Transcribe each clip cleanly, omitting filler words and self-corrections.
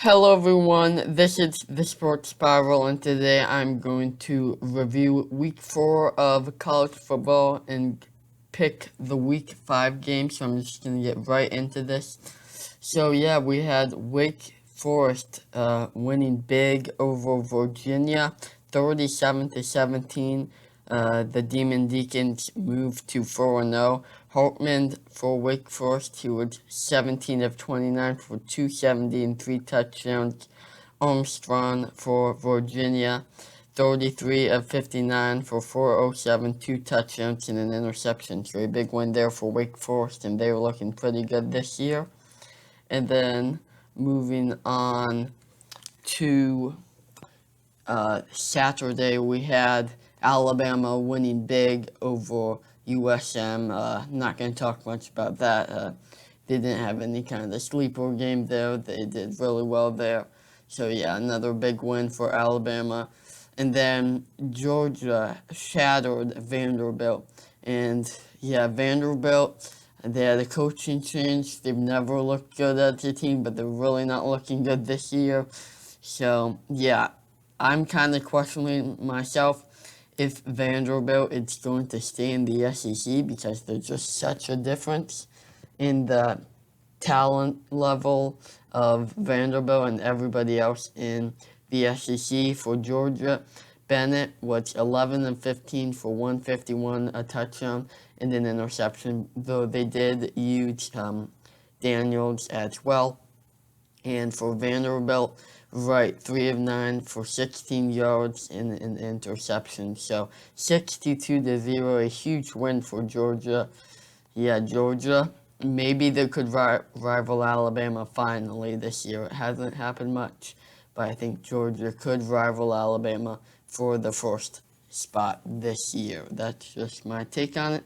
Hello everyone, this is the Sports Spiral, and today I'm going to review week 4 of college football and pick the week 5 game, so I'm just going to get right into this. So yeah, we had Wake Forest winning big over Virginia, 37-17. The Demon Deacons moved to 4-0. Hartman for Wake Forest, he was 17 of 29 for 270 and 3 touchdowns. Armstrong for Virginia, 33 of 59 for 407, 2 touchdowns and an interception. So a big win there for Wake Forest, and they were looking pretty good this year. And then moving on to Saturday, we had Alabama winning big over USM. Not going to talk much about that. They didn't have any kind of sleeper game there. They did really well there. So yeah, another big win for Alabama. And then Georgia shattered Vanderbilt. And yeah, Vanderbilt, they had a coaching change. They've never looked good as a team, but they're really not looking good this year. So yeah, I'm kind of questioning myself if Vanderbilt is going to stay in the SEC because there's just such a difference in the talent level of Vanderbilt and everybody else in the SEC. For Georgia, Bennett was 11 and 15 for 151, a touchdown and an interception, though they did use Daniels as well. And for Vanderbilt, right, 3 of 9 for 16 yards and an interception. So 62-0, a huge win for Georgia. Yeah, Georgia, maybe they could rival Alabama finally this year. It hasn't happened much, but I think Georgia could rival Alabama for the first spot this year. That's just my take on it.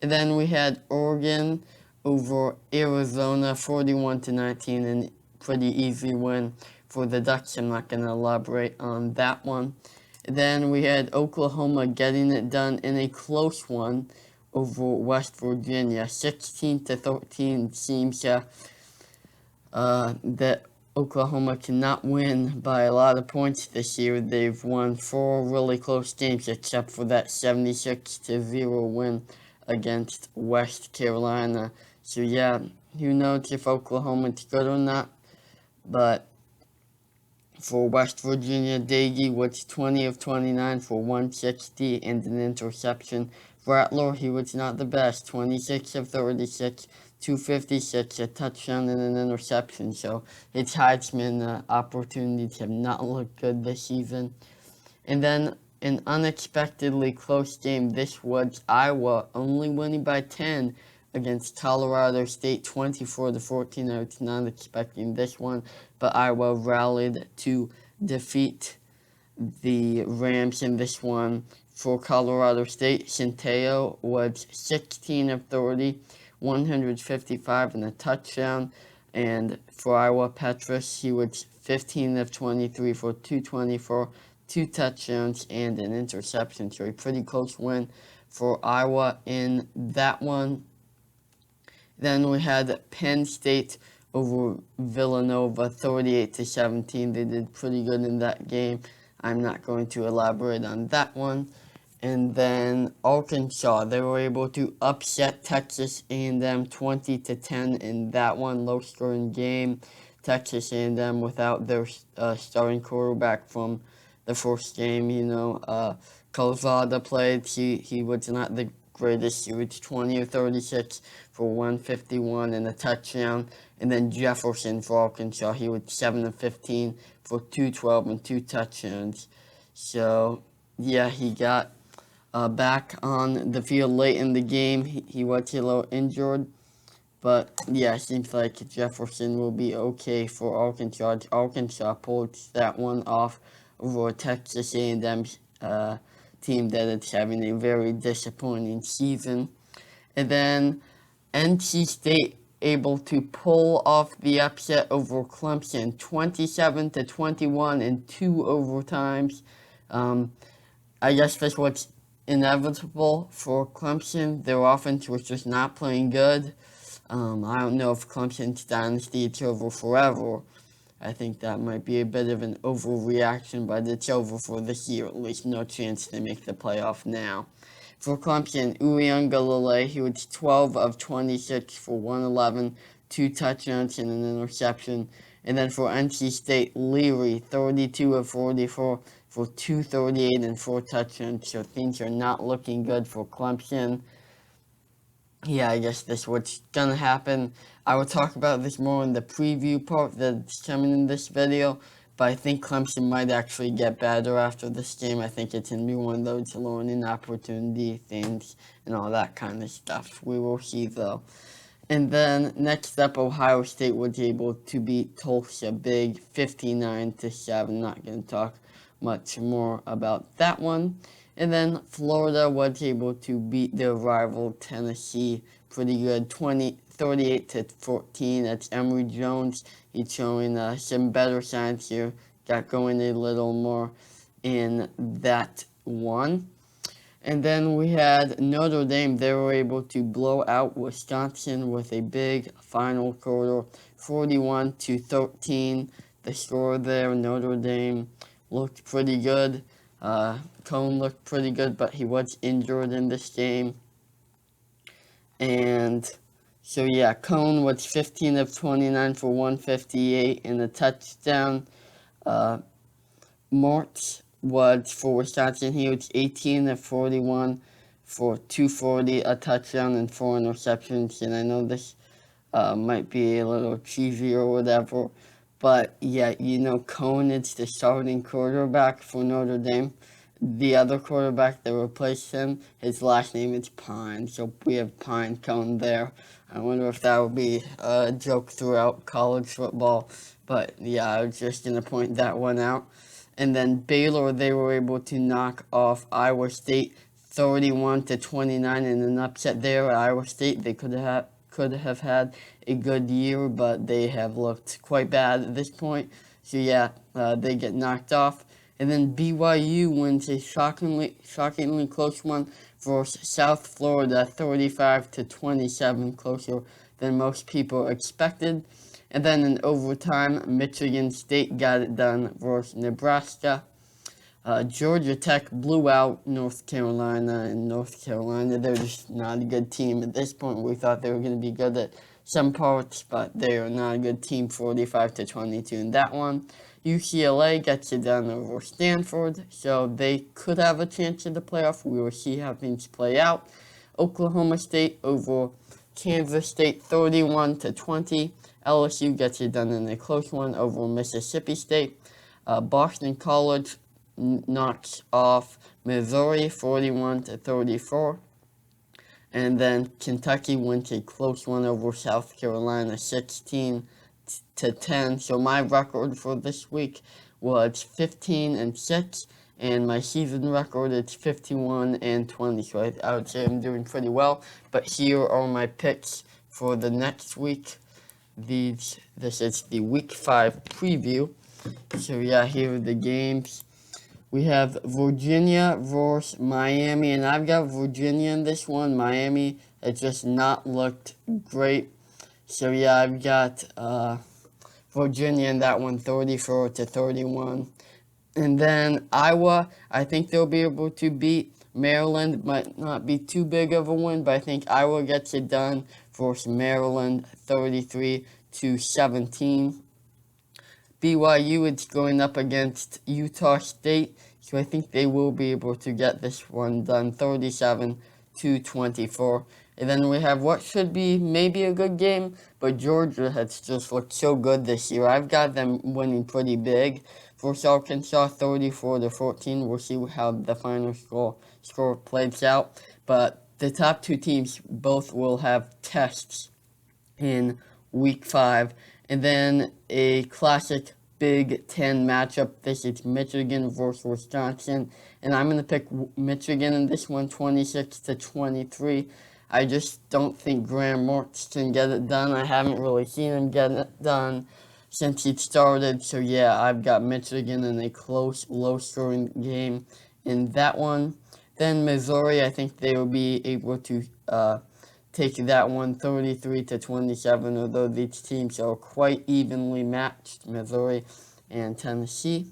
And then we had Oregon over Arizona, 41-19, and pretty easy win for the Ducks. I'm not going to elaborate on that one. Then we had Oklahoma getting it done in a close one over West Virginia, 16-13. Seems that Oklahoma cannot win by a lot of points this year. They've won 4 really close games, except for that 76-0 win against West Carolina. So yeah, who knows if Oklahoma's good or not. But for West Virginia, Daggy was 20 of 29 for 160 and an interception. Rattler, he was not the best, 26 of 36, 256, a touchdown and an interception. So his Heisman opportunities have not looked good this season. And then an unexpectedly close game. This was Iowa only winning by 10 against Colorado State, 24-14. I was not expecting this one, but Iowa rallied to defeat the Rams in this one. For Colorado State, Centeio was 16 of 30, 155 and a touchdown. And for Iowa, Petrus, he was 15 of 23 for 224, 2 touchdowns and an interception. So a pretty close win for Iowa in that one. Then we had Penn State over Villanova, 38-17. They did pretty good in that game. I'm not going to elaborate on that one. And then Arkansas, they were able to upset Texas A&M 20-10 in that one, low-scoring game. Texas A&M without their starting quarterback from the first game, Calzada played. He was not the greatest. He was 20 of 36 for 151 and a touchdown. And then Jefferson for Arkansas, he was 7 of 15 for 212 and 2 touchdowns. So, yeah, he got back on the field late in the game. He was a little injured. But, yeah, it seems like Jefferson will be okay for Arkansas. Arkansas pulled that one off over Texas A&M team that is having a very disappointing season. And then NC State able to pull off the upset over Clemson, 27-21 in 2 overtimes. I guess this was inevitable for Clemson. Their offense was just not playing good. I don't know if Clemson's dynasty is over forever. I think that might be a bit of an overreaction, but it's over for this year. At least no chance they make the playoff now. For Clemson, Uyunglele, he was 12 of 26 for 111, 2 touchdowns and an interception. And then for NC State, Leary, 32 of 44 for 238 and 4 touchdowns. So things are not looking good for Clemson. Yeah, I guess that's what's gonna happen. I will talk about this more in the preview part that's coming in this video, but I think Clemson might actually get better after this game. I think it's gonna be one of those learning opportunity things and all that kind of stuff. We will see though. And then next up, Ohio State was able to beat Tulsa big, 59-7. Not gonna talk much more about that one. And then Florida was able to beat their rival Tennessee pretty good, 38-14. That's Emory Jones. He's showing some better signs here. Got going a little more in that one. And then we had Notre Dame. They were able to blow out Wisconsin with a big final quarter, 41-13. The score there, Notre Dame looked pretty good. Cone looked pretty good, but he was injured in this game. And so, yeah, Cone was 15 of 29 for 158 and a touchdown. Martz was for Wisconsin. He was 18 of 41 for 240, a touchdown, and 4 interceptions. And I know this might be a little cheesy or whatever, but yeah, Cone is the starting quarterback for Notre Dame. The other quarterback that replaced him, his last name is Pine, so we have Pine Cone there. I wonder if that would be a joke throughout college football, but yeah, I was just going to point that one out. And then Baylor, they were able to knock off Iowa State 31-29 in an upset there at Iowa State. They could have had a good year, but they have looked quite bad at this point. So yeah, they get knocked off. And then BYU wins a shockingly close one for South Florida, 35-27, closer than most people expected. And then in overtime, Michigan State got it done versus Nebraska. Georgia Tech blew out North Carolina. In North Carolina, they're just not a good team at this point. We thought they were going to be good at some parts, but they are not a good team, 45-22 in that one. UCLA gets it done over Stanford, so they could have a chance in the playoff. We will see how things play out. Oklahoma State over Kansas State, 31-20. LSU gets it done in a close one over Mississippi State. Boston College knocks off Missouri, 41-34. And then Kentucky wins a close one over South Carolina, 16-10. So my record for this week was 15-6, and my season record is 51-20. So I would say I'm doing pretty well. But here are my picks for the next week. This is the Week 5 preview. So yeah, here are the games. We have Virginia versus Miami, and I've got Virginia in this one. Miami has just not looked great. So yeah, I've got Virginia in that one, 34-31. And then Iowa, I think they'll be able to beat Maryland. Might not be too big of a win, but I think Iowa gets it done versus Maryland, 33-17. BYU is going up against Utah State, so I think they will be able to get this one done, 37-24. And then we have what should be maybe a good game, but Georgia has just looked so good this year. I've got them winning pretty big. Versus Arkansas, 34-14. We'll see how the final score plays out. But the top two teams both will have tests in Week 5. And then a classic Big Ten matchup. This is Michigan versus Wisconsin. And I'm going to pick Michigan in this one, 26-23. I just don't think Graham Mertz can get it done. I haven't really seen him get it done since he started. So yeah, I've got Michigan in a close, low-scoring game in that one. Then Missouri, I think they will be able to take that one 33-27, although these teams are quite evenly matched, Missouri and Tennessee.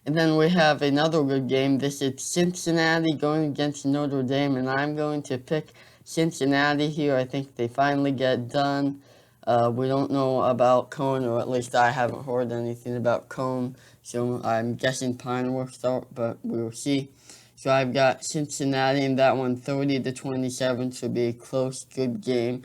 And then we have another good game. This is Cincinnati going against Notre Dame, and I'm going to pick Cincinnati here. I think they finally get done. We don't know about Cone, or at least I haven't heard anything about Cone, so I'm guessing Pine will start, but we will see. So I've got Cincinnati in that one 30-27, should be a close, good game.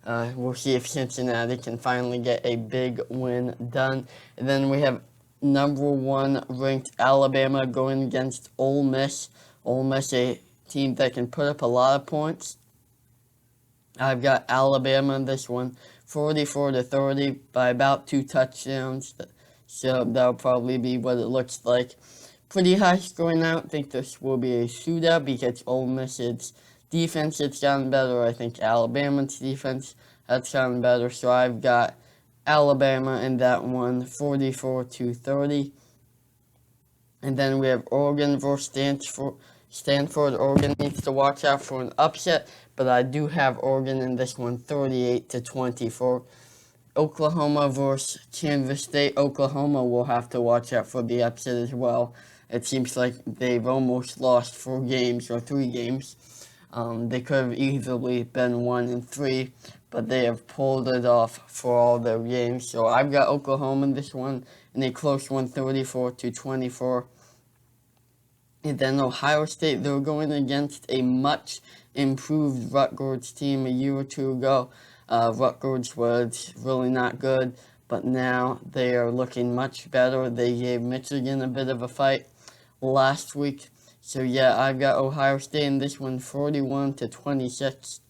We'll see if Cincinnati can finally get a big win done. And then we have number 1 ranked Alabama going against Ole Miss. Ole Miss, a team that can put up a lot of points. I've got Alabama in this one, 44-30 by about 2 touchdowns. So that'll probably be what it looks like. Pretty high scoring. I don't think this will be a shootout because Ole Miss's defense has gotten better. I think Alabama's defense has gotten better. So I've got Alabama in that one, 44-30. And then we have Oregon versus Stanford. Oregon needs to watch out for an upset, but I do have Oregon in this one, 38-24. Oklahoma versus Kansas State. Oklahoma will have to watch out for the upset as well. It seems like they've almost lost 4 games or 3 games. They could have easily been 1-3, but they have pulled it off for all their games. So I've got Oklahoma in this one in a close one, 34-24. And then Ohio State, they're going against a much improved Rutgers team a year or 2 ago. Rutgers was really not good, but now they are looking much better. They gave Michigan a bit of a fight last week. So yeah, I've got Ohio State in this one, 41-26.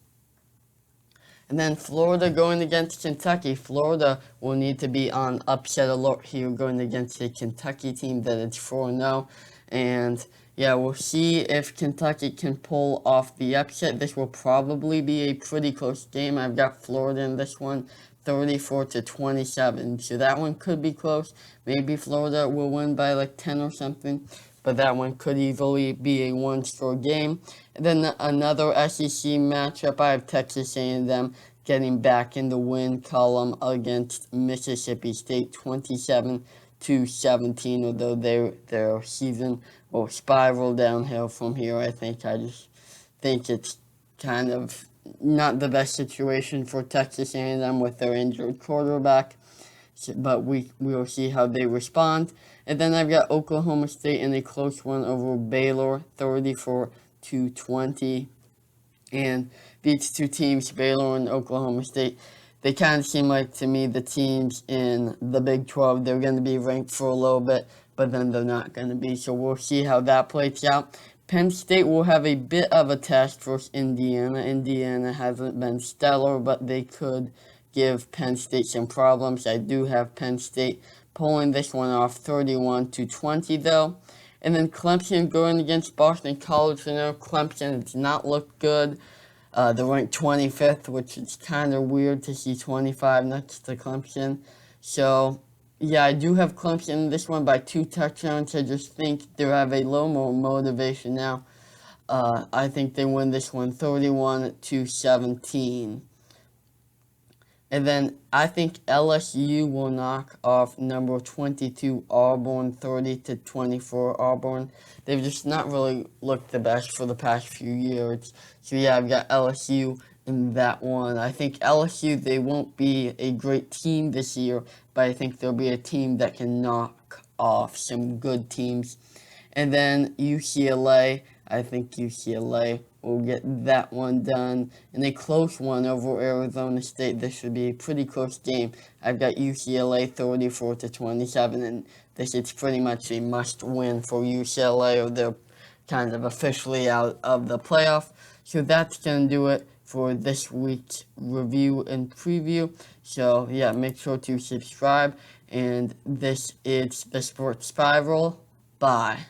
And then Florida going against Kentucky. Florida will need to be on upset alert here going against a Kentucky team that is 4-0. And yeah, we'll see if Kentucky can pull off the upset. This will probably be a pretty close game. I've got Florida in this one, 34-27. So that one could be close. Maybe Florida will win by like 10 or something. But that one could easily be a 1-score game. And then another SEC matchup, I have Texas A&M getting back in the win column against Mississippi State, 27-17. Although their season will spiral downhill from here, I just think it's kind of not the best situation for Texas A&M with their injured quarterback. But we will see how they respond. And then I've got Oklahoma State in a close one over Baylor, 34-20. And these 2 teams, Baylor and Oklahoma State, they kind of seem like, to me, the teams in the Big 12. They're going to be ranked for a little bit, but then they're not going to be. So we'll see how that plays out. Penn State will have a bit of a test versus Indiana. Indiana hasn't been stellar, but they could give Penn State some problems. I do have Penn State pulling this one off, 31-20 though. And then Clemson going against Boston College. Clemson does not look good. They're ranked 25th, which is kind of weird to see 25 next to Clemson. So yeah, I do have Clemson in this one by 2 touchdowns. I just think they have a little more motivation now. I think they win this one 31-17. And then I think LSU will knock off number 22 Auburn, 30-24 Auburn. They've just not really looked the best for the past few years. So yeah, I've got LSU in that one. I think LSU, they won't be a great team this year, but I think they'll be a team that can knock off some good teams. And then UCLA, I think UCLA will get that one done in a close one over Arizona State. This should be a pretty close game. I've got UCLA 34-27, and this is pretty much a must-win for UCLA, or they're kind of officially out of the playoff. So that's going to do it for this week's review and preview. So yeah, make sure to subscribe, and this is the Sports Spiral. Bye.